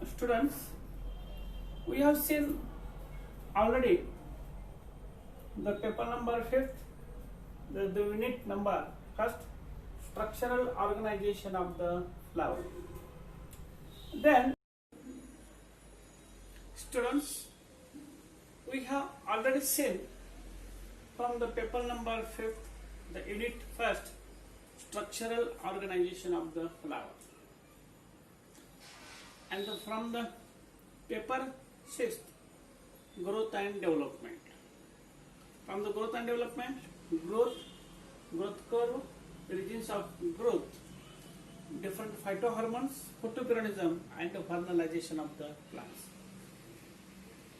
Students, we have seen already the paper number 5th, the unit number first, structural organization of the flower. Then, students, we have already seen from the paper number 5th, the unit first, structural organization of the flower. And from the paper 6th, growth and development. From the growth and development, growth curve, regions of growth, different phytohormones, photoperiodism, and the vernalization of the plants.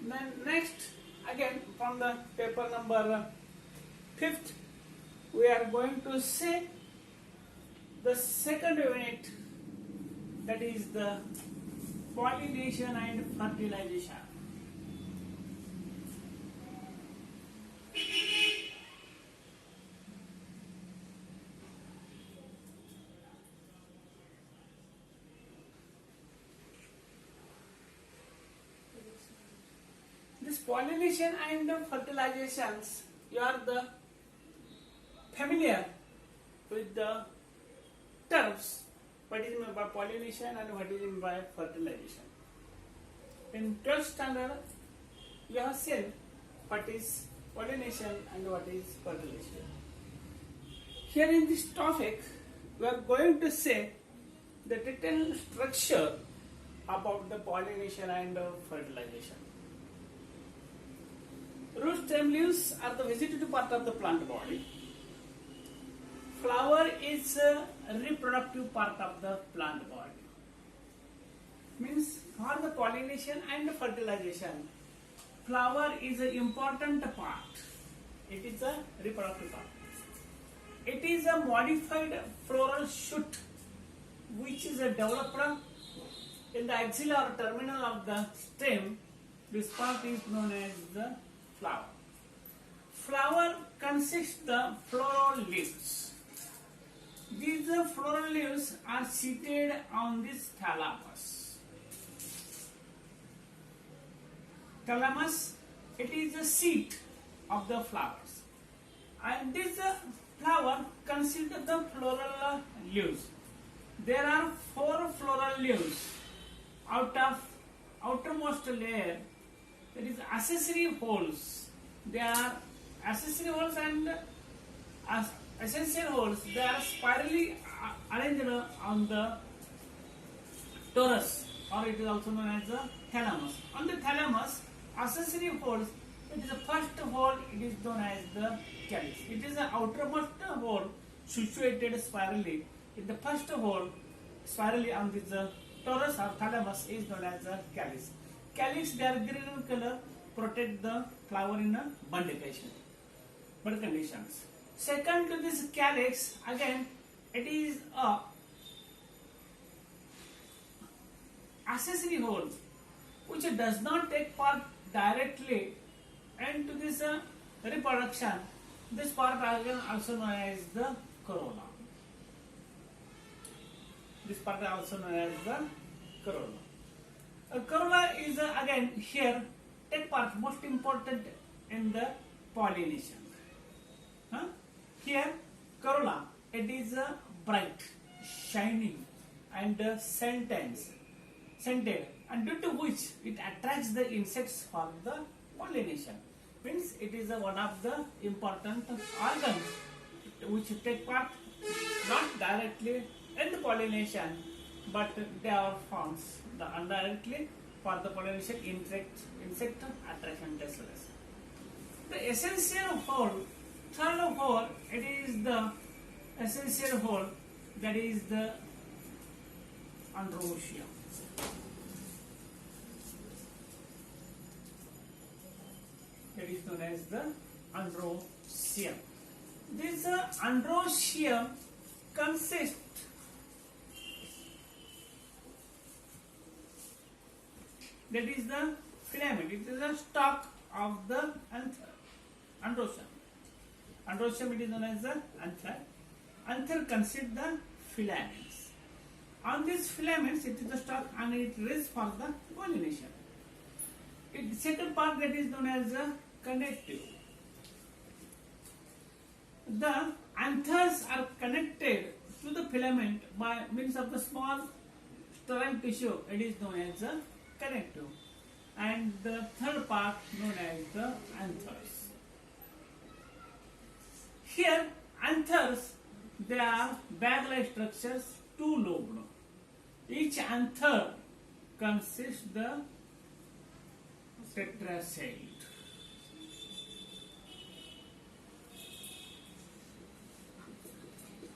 Then next, again from the paper number 5th, we are going to see the second unit, that is the pollination and fertilization. This pollination and fertilizations, you are familiar with the terms. What is meant by pollination and what is meant by fertilization? In 12th standard, you have seen what is pollination and what is fertilization. Here in this topic, we are going to say the detailed structure about the pollination and fertilization. Root, stem, leaves are the vegetative part of the plant body. Flower is a reproductive part of the plant body. Means for the pollination and fertilization, flower is an important part. It is a reproductive part. It is a modified floral shoot which is developed in the axilla or terminal of the stem. This part is known as the flower. Flower consists the floral leaves. These floral leaves are seated on this thalamus. Thalamus, it is the seat of the flowers. And this flower consists of the floral leaves. There are 4 floral leaves out of outermost layer. There is accessory holes. They are accessory holes and essential holes. They are spirally arranged on the torus, or it is also known as the thalamus. On the thalamus, accessory holes, it is the first hole, it is known as the calyx. It is the outermost hole situated spirally. In the first hole, spirally on this torus or thalamus is known as the calyx. Calyx, they are green in color, protect the flower in a bud conditions. Second to this calyx, again, it is a accessory hole which does not take part directly into this reproduction. This part again also known as the corolla. This part is also known as the corolla. Corolla is again here take part most important in the pollination. Here corolla, it is bright, shining and scented, and due to which it attracts the insects for the pollination. Means it is one of the important organs which take part not directly in the pollination, but they are found indirectly for the pollination, insect attraction as well as. The essential hole, third hole, it is the essential hole, that is the androecium. That is known as the androecium. This androecium consists that is the filament. It is a stalk of the androecium. Androecium, it is known as the anther. Anther consists the filaments. On these filaments, it is stuck and it rests for the pollination. The second part that is known as the connective. The anthers are connected to the filament by means of the small sterile tissue. It is known as the connective. And the third part known as the anthers. Here, anthers, they are bag-like structures, two-lobed. Each anther consists the tetracell.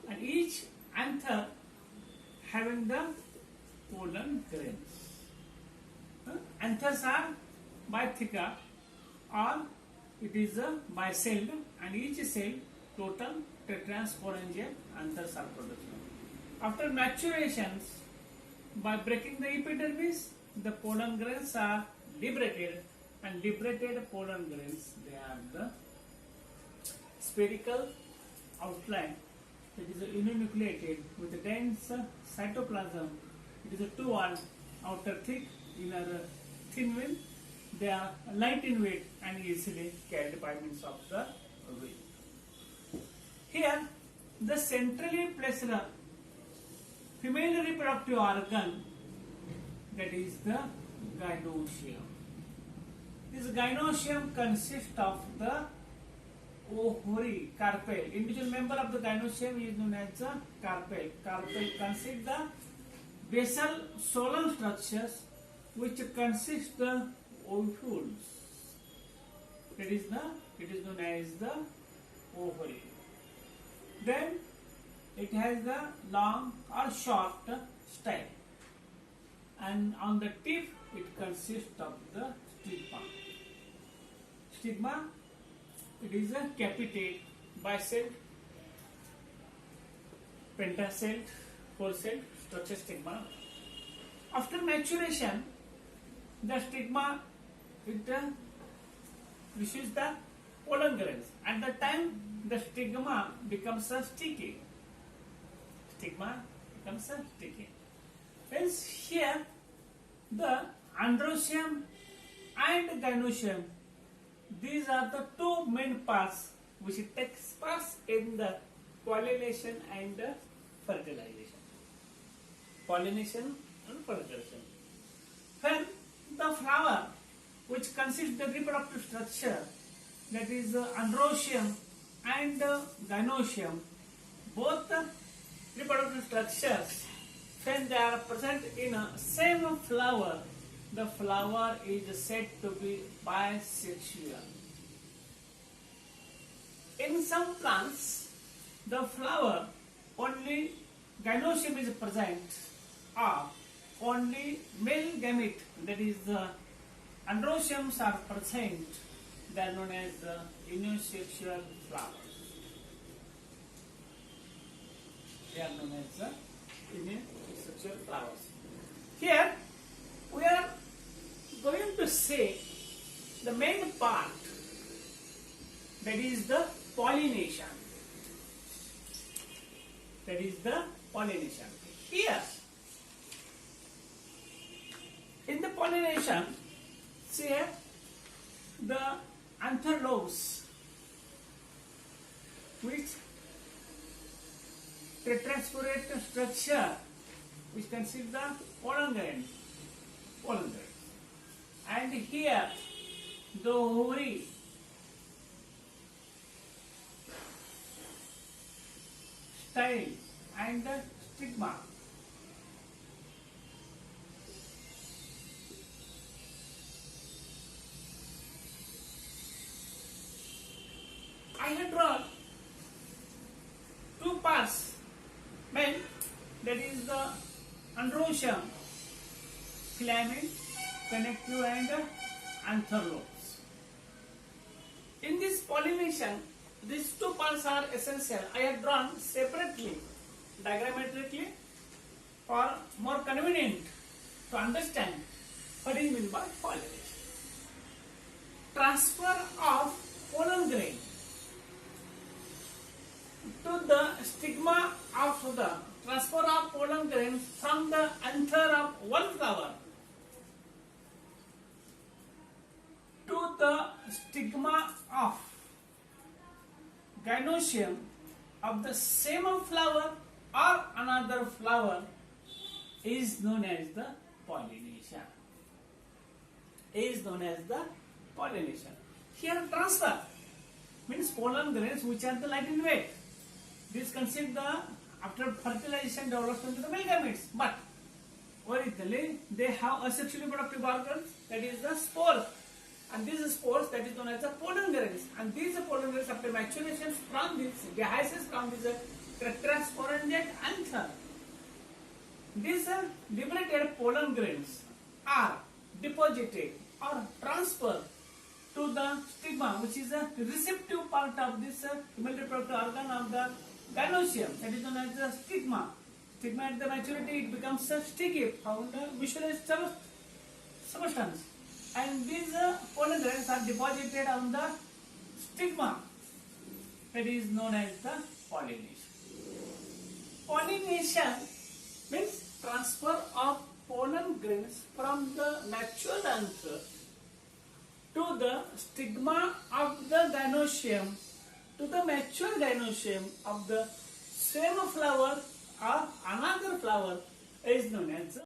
And each anther having the pollen grains. Anthers are bitheca or it is a bicelled, and each cell total tetrasporangial anthers are produced. After maturations, by breaking the epidermis, the pollen grains are liberated, and liberated pollen grains, they are the spherical outline. It is uninucleated with a dense cytoplasm. It is a two-walled, outer thick, inner thin wing. They are light in weight and easily carried by means of the wing. Here, the centrally placed female reproductive organ, that is the gynoecium. This gynoecium consists of the ovary, carpel. Individual member of the gynoecium is known as the carpel. Carpel consists the basal solemn structures which consist the ovules. It is known as the ovary. Then it has the long or short stem, and on the tip it consists of the stigma. Stigma, it is a capitate, bicelled, pentacelled, four-celled structure stigma. After maturation, the stigma, it receives the pollen grains. At the time, the stigma becomes a sticky. Stigma becomes a sticky. Hence, here the androecium and gynoecium, these are the two main parts which takes parts in the pollination and fertilization. Pollination and fertilization. When the flower, which consists the reproductive structure, that is androecium and gynoecium, both the reproductive structures, when they are present in a same flower, the flower is said to be bisexual. In some plants, the flower only gynoecium is present, or only male gamete, that is the androeciums are present. They are known as unisexual flowers. They are known as unisexual flowers. Here we are going to say the main part, that is the pollination. That is the pollination. Here, in the pollination, see the anther lobes with tetrasporate structure, which consists the pollen grain. And here, the ovary, style and the stigma. I have drawn two parts, main, that is the androecium, filament, connective and anther lobes. In this pollination, these two parts are essential. I have drawn separately, diagrammatically, for more convenient to understand what is meant by pollination. Transfer of pollen grain to the stigma of the transfer of pollen grain from the anther of one flower to the stigma of gynoecium of the same flower or another flower is known as the pollination. Is known as the pollination. Here transfer means pollen grains which are the light in weight. This consists the after fertilization develops into the male gametes, but originally they have a sexually productive organ, that is the spore, and these spores that is known as the pollen grains, and these pollen grains after maturation from this dehisces from this tetrasporangiate anther. These liberated pollen grains are deposited or transferred to the stigma, which is a receptive part of this female reproductive organ of the gynoecium, that is known as the stigma. Stigma at the maturity it becomes a sticky, found visualized substance, and these pollen grains are deposited on the stigma, that is known as the pollination. Pollination means transfer of pollen grains from the mature anther to the stigma of the gynoecium to the mature gynoecium of the same flower or another flower is known as